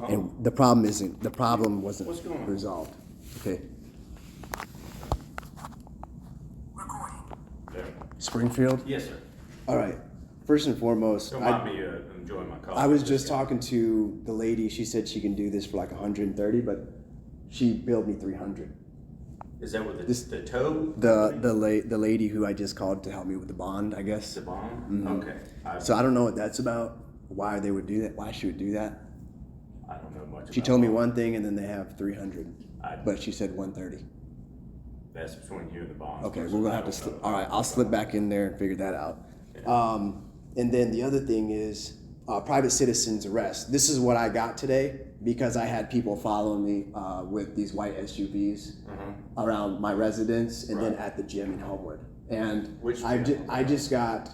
And the problem wasn't What's going on? resolved. Okay. There. Springfield? Yes, sir. All right. First and foremost, Don't mind me enjoying my coffee. I was just talking to the lady. She said she can do this for like 130, but she billed me 300. Is that with the tow? The lady who I just called to help me with the bond, I guess. The bond? Mm-hmm. Okay. So I don't know what that's about. Why they would do that? Why she would do that? I don't know much. She told me one thing, and then they have 300, I- but she said 130. That's between you and the bond. Okay, we're gonna have to slip. All right, I'll slip back in there and figure that out. And then the other thing is private citizens arrest. This is what I got today because I had people following me with these white SUVs around my residence and then at the gym in Homewood. And Which I just got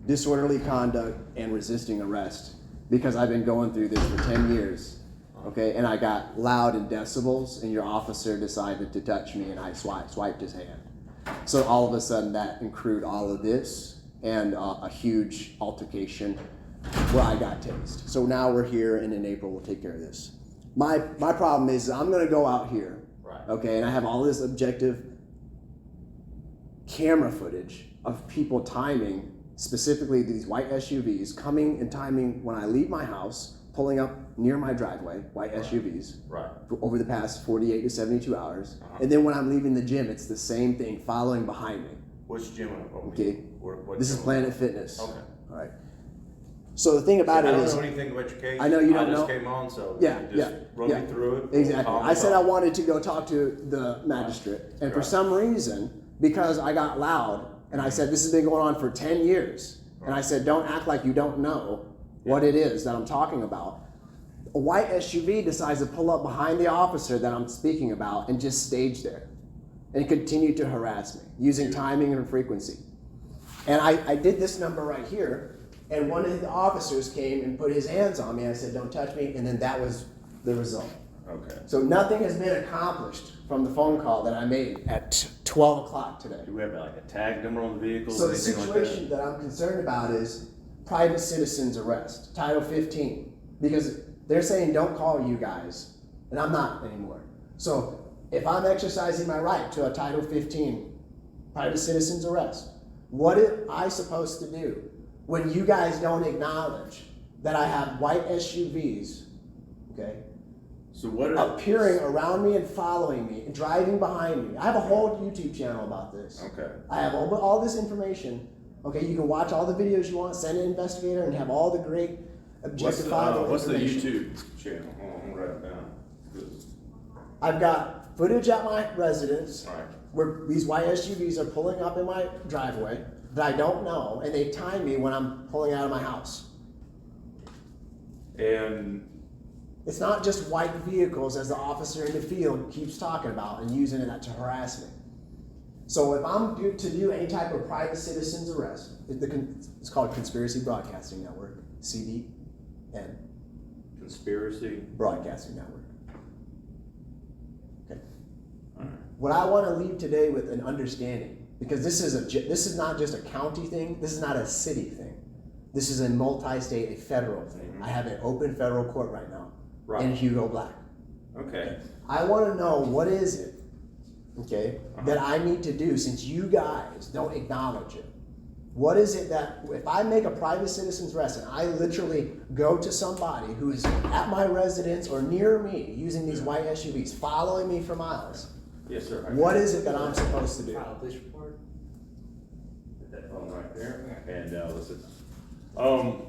disorderly conduct and resisting arrest because I've been going through this for 10 years. Okay, and I got loud in decibels, and your officer decided to touch me, and I swiped his hand. So all of a sudden, that accrued all of this and a huge altercation where I got tased. So now we're here, and in April we'll take care of this. My problem is I'm going to go out here, okay, and I have all this objective camera footage of people timing, specifically these white SUVs, coming and timing when I leave my house, pulling up near my driveway, white SUVs, over the past 48 to 72 hours. And then when I'm leaving the gym, it's the same thing, following behind me. Which gym? Okay. This is Planet Fitness. Okay. All right. So the thing about it is, I don't know anything about your case. I know you don't know. I just came on, so Yeah, just run me through it. Exactly. I said I wanted to go talk to the magistrate, and for some reason, because I got loud, and I said this has been going on for 10 years, and I said don't act like you don't know what it is that I'm talking about. A white SUV decides to pull up behind the officer that I'm speaking about and just stage there and continue to harass me using timing and frequency. And I did this number right here, and one of the officers came and put his hands on me. I said, don't touch me, and then that was the result. Okay. So nothing has been accomplished from the phone call that I made at 12 o'clock today. Do we have like a tag number on the vehicle? So the situation that I'm concerned about is private citizens arrest, Title 15, because they're saying don't call you guys, and I'm not anymore. So if I'm exercising my right to a Title 15 private citizens arrest, what am I supposed to do when you guys don't acknowledge that I have white SUVs, okay, so what are appearing around me and following me and driving behind me? I have a whole YouTube channel about this. Okay. I have all this information. Okay, you can watch all the videos you want, send an investigator, and have all the great objectifiable what's the information. YouTube channel? Hold on, I'm gonna write it down. Good. I've got footage at my residence where these white SUVs are pulling up in my driveway that I don't know, and they time me when I'm pulling out of my house. And it's not just white vehicles, as the officer in the field keeps talking about and using that to harass me. So if I'm to do any type of private citizens arrest, it's called Conspiracy Broadcasting Network, CBN. Conspiracy Broadcasting Network. Okay. All right. What I want to leave today with an understanding, because this is not just a county thing, this is not a city thing. This is a multi-state, a federal thing. I have an open federal court right now in Hugo Black. Okay. I want to know what is it, okay, that I need to do since you guys don't acknowledge it. What is it that, if I make a private citizen's arrest and I literally go to somebody who is at my residence or near me using these white SUVs, following me for miles, yes, sir. what is it that I'm supposed to do? File police report. Put that phone right there. And listen.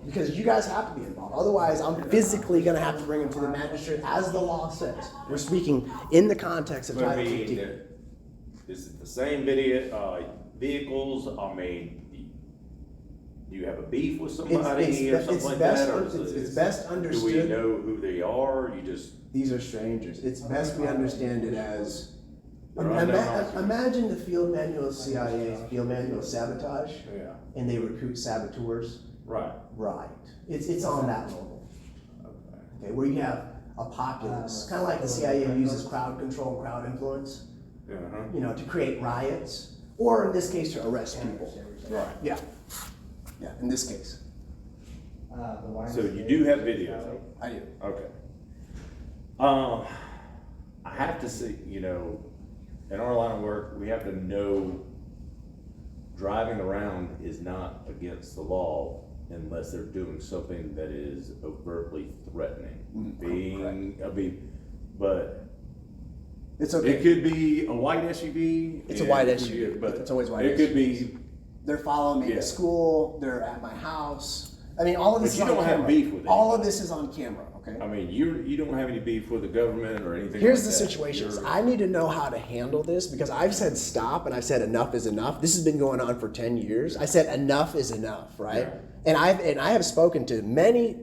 Because you guys have to be involved. Otherwise, I'm physically going to have to bring him to the magistrate, as the law says. We're speaking in the context of Title 15. This is the same vehicles. I mean, do you have a beef with somebody or something like that? It's best understood. Do we know who they are? These are strangers. It's best we understand it as. Imagine the field manual CIA, field manual sabotage, and they recruit saboteurs. Right. It's on that level. Okay, where you have a populace, kind of like the CIA uses crowd control and crowd influence, you know, to create riots, or in this case, to arrest people. Yeah, in this case. So you do have videos? I do. Okay. I have to say, you know, in our line of work, we have to know driving around is not against the law unless they're doing something that is overtly threatening. But It's okay. it could be a white SUV. It's a white SUV. But it's always white it SUV. could be. They're following me to school. They're at my house. I mean, all of this But is you on don't camera. have beef with all anybody. of this is on camera. Okay. I mean, you don't have any beef with the government or anything. Here's like the that. situation. You're- I need to know how to handle this because I've said stop and I've said enough is enough. This has been going on for 10 years. I said enough is enough, right? Yeah. And I have spoken to many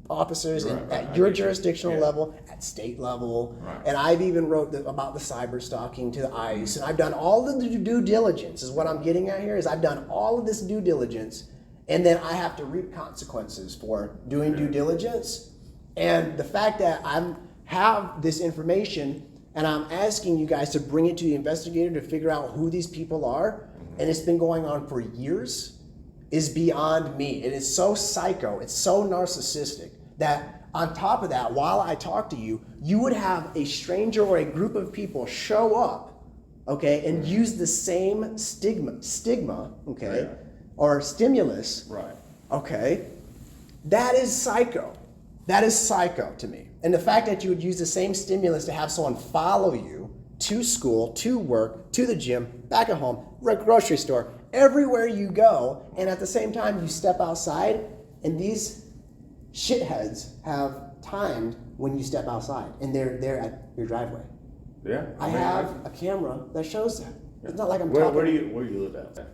officers Right, at right. your jurisdictional Yeah. level, at state level, Right. and I've even wrote about the cyberstalking to the ICE, and I've done all of the due diligence. Is what I'm getting at here is I've done all of this due diligence, and then I have to reap consequences for doing due diligence. And the fact that I have this information and I'm asking you guys to bring it to the investigator to figure out who these people are, and it's been going on for years, is beyond me. It is so psycho, it's so narcissistic that on top of that, while I talk to you, you would have a stranger or a group of people show up, okay, and use the same stigma, okay, Yeah. or stimulus, Right. okay, that is psycho. That is psycho to me. And the fact that you would use the same stimulus to have someone follow you to school, to work, to the gym, back at home, grocery store, everywhere you go, and at the same time you step outside and these shitheads have timed when you step outside and they're at your driveway. Yeah. I have a camera that shows that. It's not like I'm Where talking. do you live at?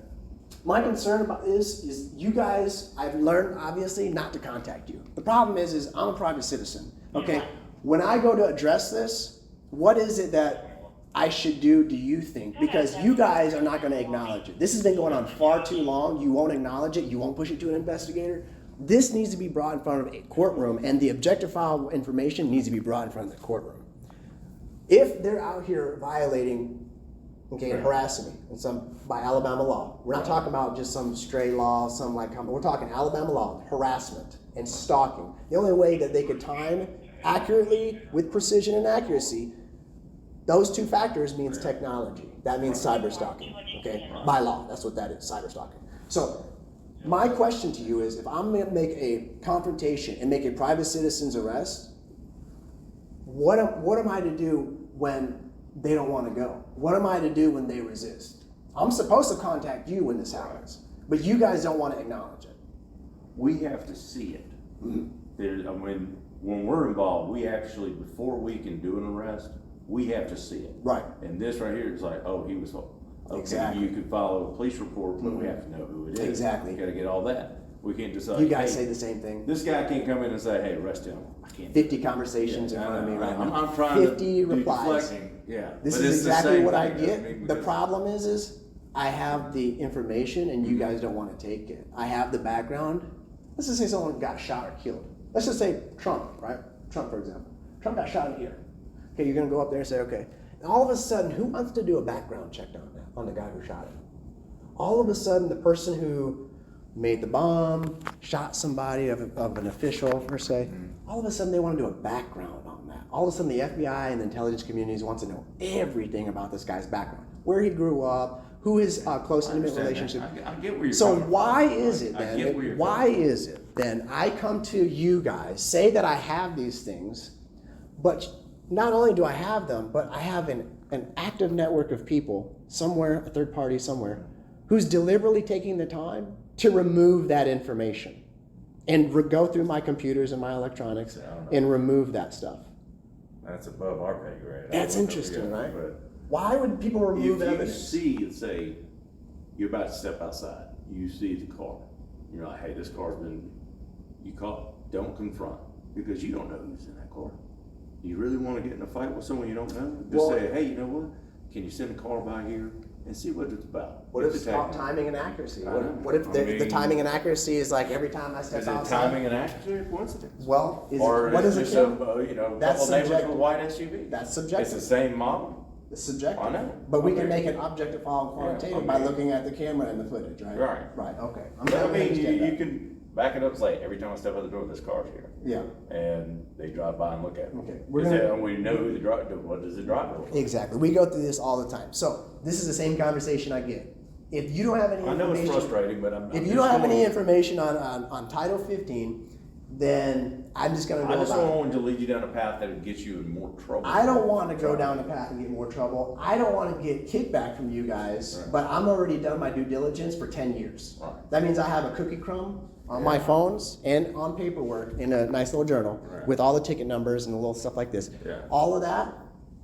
My concern about this is you guys, I've learned obviously not to contact you. The problem is I'm a private citizen, okay? When I go to address this, what is it that I should do you think? Because you guys are not gonna acknowledge it. This has been going on far too long. You won't acknowledge it. You won't push it to an investigator. This needs to be brought in front of a courtroom and the objectifiable information needs to be brought in front of the courtroom. If they're out here violating, okay, and harassing me and some by Alabama law. We're not talking about just some stray law, we're talking Alabama law, harassment and stalking. The only way that they could time accurately with precision and accuracy, those two factors means technology. That means cyberstalking, okay? By law, that's what that is, cyberstalking. So my question to you is, if I'm gonna make a confrontation and make a private citizen's arrest, what am I to do when they don't want to go? What am I to do when they resist? I'm supposed to contact you when this happens, but you guys don't want to acknowledge it. We have to see it. When we're involved, we actually, before we can do an arrest, we have to see it. Right. And this right here is like, oh, he was, okay, Exactly. you could follow a police report, but we have to know who it is. Exactly. We gotta get all that. We can't decide. You guys hey, say the same thing. this guy can't come in and say, hey, arrest him. I can't. 50 conversations in Yeah, front of me right now. I'm trying 50 to do replies. deflecting. Yeah. This But is it's the exactly same what I thing. get. mean, The because- problem is I have the information and you guys don't want to take it. I have the background. Let's just say someone got shot or killed. Let's just say Trump, right? Trump, for example. Trump got shot in here. Okay, you're going to go up there and say, okay. And all of a sudden, who wants to do a background check on the guy who shot him? All of a sudden, the person who made the bomb, shot somebody of an official, per se, all of a sudden they want to do a background on that. All of a sudden the FBI and the intelligence communities wants to know everything about this guy's background, where he grew up, who his close I intimate understand relationship. that. I get where you're So coming from. why is it I get where then, you're why coming from. is it then I come to you guys, say that I have these things, but not only do I have them, but I have an active network of people somewhere, a third party somewhere, who's deliberately taking the time to remove that information and go through my computers and my electronics and remove that stuff. That's above our pay grade. That's interesting, right? Why would people remove If you evidence? see, let's say, you're about to step outside, you see the car, you're like, hey, this car's been, you call, don't confront, because you don't know who's in that car. Do you really want to get in a fight with someone you don't know? Just Well, say, hey, you know what, can you send a car by here and see what it's about? What Get if the it's about tag. timing and accuracy? I know. What if I the mean- timing and accuracy is like every time I step Is it outside? timing and accuracy or coincidence? Well, Or what is does it it just count? a That's couple neighbors with subjective. a white SUV? That's subjective. It's the same model? It's subjective. I know. But we can Okay. make it objectifiable and quantitative by okay. looking at the camera and the footage, right? Right. Right, okay. I'm But I trying to mean, understand you that. can, back it up, it's like every time I step out the door, this car's here. Yeah. And they drive by and look at me. Okay. We know who the driver, what does the driver look like? Exactly. We go through this all the time. So this is the same conversation I get. If you don't have any I know it's information, frustrating, but if you don't have any information on Title 15, then I'm just going to I go just about don't it. want to lead you down a path that would get you in more trouble. I don't want to go down the path and get more trouble. I don't want to get kickback from you guys, Right. but I'm already done my due diligence for 10 years. Right. That means I have a cookie crumb on my phones and on paperwork in a nice little journal Right. with all the ticket numbers and the little stuff like this. Yeah. All of that,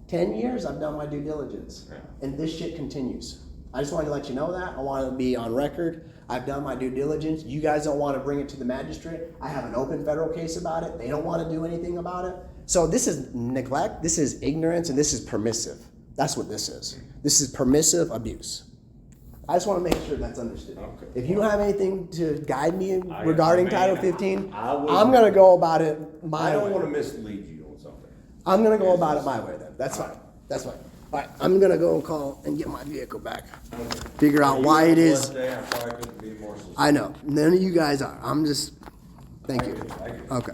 10 years I've done my due diligence. Yeah. And this shit continues. I just wanted to let you know that. I want to be on record. I've done my due diligence. You guys don't want to bring it to the magistrate. I have an open federal case about it. They don't want to do anything about it. So this is neglect, this is ignorance, and this is permissive. That's what this is. This is permissive abuse. I just want to make sure that's understood. Okay. If you don't have anything to guide me regarding Title 15, I would- I'm going to go about it my I don't way. want to mislead you on something. I'm going to go about it my way then. That's fine. That's fine. All right, I'm going to go and call and get my vehicle back. Figure out why it is. I probably couldn't be more sincere. I know. None of you guys are. I'm just, thank you. Thank you. Okay.